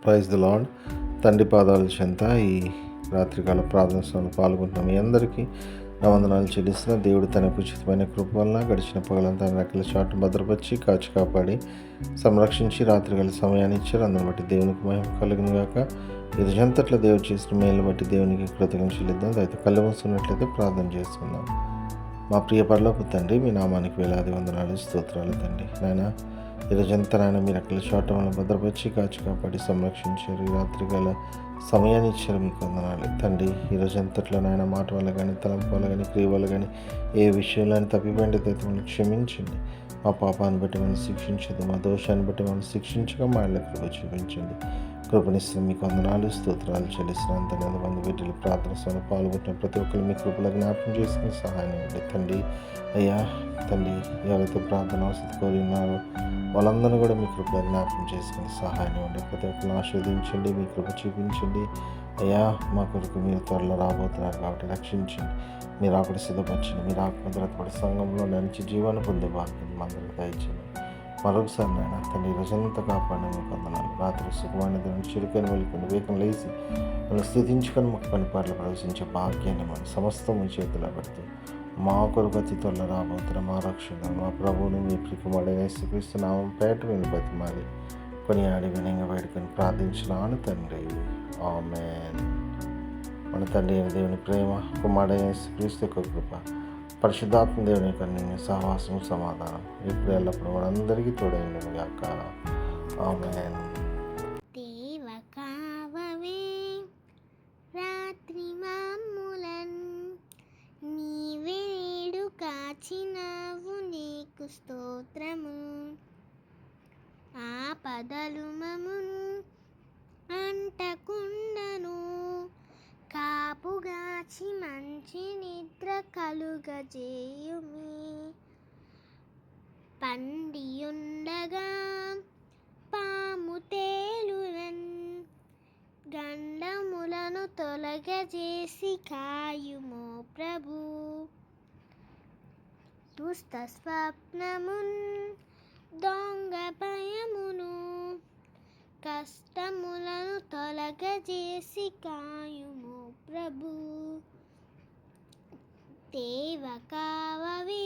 Praise the lord. తండ్రి పాదాల చెంత ఈ రాత్రికాల ప్రార్థన సమయంలో పాల్గొంటున్న మీ అందరికీ నా వందనాలు చెల్లిస్తున్న దేవుడు తన ఉచితమైన కృప వలన గడిచిన పగలంతా రెక్కల చాటును భద్రపరిచి కాచి కాపాడి సంరక్షించి రాత్రికాల సమయాన్ని ఇచ్చారు. అందరిని బట్టి దేవునికి మహిమ కలుగును గాక. ఈ రోజంతట్ల దేవుడు చేసిన మేలు బట్టి దేవునికి కృతజ్ఞతలు చెల్లిద్దాం. అయితే కళ్ళు మూసుకున్నట్లయితే ప్రార్థన చేసుకుందాం. మా ప్రియ పరలోకపు తండ్రి, మీ నామానికి వేలాది వందనాలు స్తోత్రాలు తండ్రి. నాయన ఈరోజంతా నాయన మీరు అక్కడ చోట వల్ల భద్రపరిచి కాచి కాపాడి సంరక్షించారు. ఈ రాత్రికాల సమయాన్ని ఇచ్చారు, మీకు వందనాలు తండ్రి. ఈరోజంతట్లో నాయన మాట వల్ల కానీ, తలంపు వల్ల కానీ, క్రియ వల్ల కానీ ఏ విషయంలో తప్పిపోయిందైతే మనం క్షమించండి. మా పాపాన్ని బట్టి మనం శిక్షించదు, మా దోషాన్ని బట్టి మనం శిక్షించగా మా ఇళ్ళ కృప చూపించండి. కృపనిస్తున్న మీకు వందనాలు స్తోత్రాలు చెల్లిస్తున్నాను తండ్రి. ఎంతమంది బిడ్డలు ప్రార్థన సమయంలో పాల్గొంటున్న ప్రతి ఒక్కరు మీ కృపలో జ్ఞాపకం చేసుకుని సహాయం ఇవ్వండి తండ్రి. అయ్యా తండ్రి, ఎవరైతే ప్రార్థన అవసరం కోరి ఉన్నారో వాళ్ళందరూ కూడా మీ కృపలో జ్ఞాపకం చేసుకుని సహాయం ఇవ్వండి. ప్రతి ఒక్కరిని ఆస్వాదించండి, మీ కృప చూపించండి. అయ్యా మా కొరకు మీరు త్వరలో రాబోతున్నారు కాబట్టి రక్షించండి. మీరు అక్కడ సిద్ధపరచండి. మీరు ఆత్మద్రతపడి సంఘంలో మంచి జీవాన్ని పొందే భాగ్యం అందరికీ దయచేయండి. మరొకసారి నాయన తండ్రి, రోజంతా కాపాడిన మీకు వందనాలు. రాత్రి సుఖమైన దాన్ని చురుకని వెళ్ళుకుని వేగం లేచి మనం స్థితించుకొని మాకు పనిపాట్లు ప్రవేశించే భాగ్యాన్ని మనం సమస్తం మీ చేతిలో పెడుతూ మా కొరకు అతి త్వరలో రాబోతున్న మా రక్షణ మా ప్రభువుని మీ ప్రియకుమారుడైన యేసుక్రీస్తు నామం పేట విని బతిమాలి కొనియాడి వినంగా వేడుకొని ప్రార్థించినాను తండ్రి. ఆమేన్. మన తండ్రి అయిన దేవుని ప్రేమ, కుమారుడైన యేసుక్రీస్తు యొక్క కృప, పరిశుద్ధాత్మ దేవుని యొక్క నిన్ను సహవాసం సమాధానం ఇప్పుడు ఎల్లప్పుడూ మనందరికీ తోడైండును గాక. ఆమేన్. రాత్రి మామూలన్ నీవేడు కాచినావు, నీకు స్తోత్రము. ఆపదలు మమున్ అంటకుండను, కాపుగాచి మంచి నిద్ర కలుగజేయుమి. పండియుండగా పాము తేలునన్, గండములను తొలగజేసి కాయుమో ప్రభు. దుష్ట స్వప్నమున్ దొంగ భయమును, కష్టములను తొలగజేసి కాయుమో ప్రభు. దేవ కావవే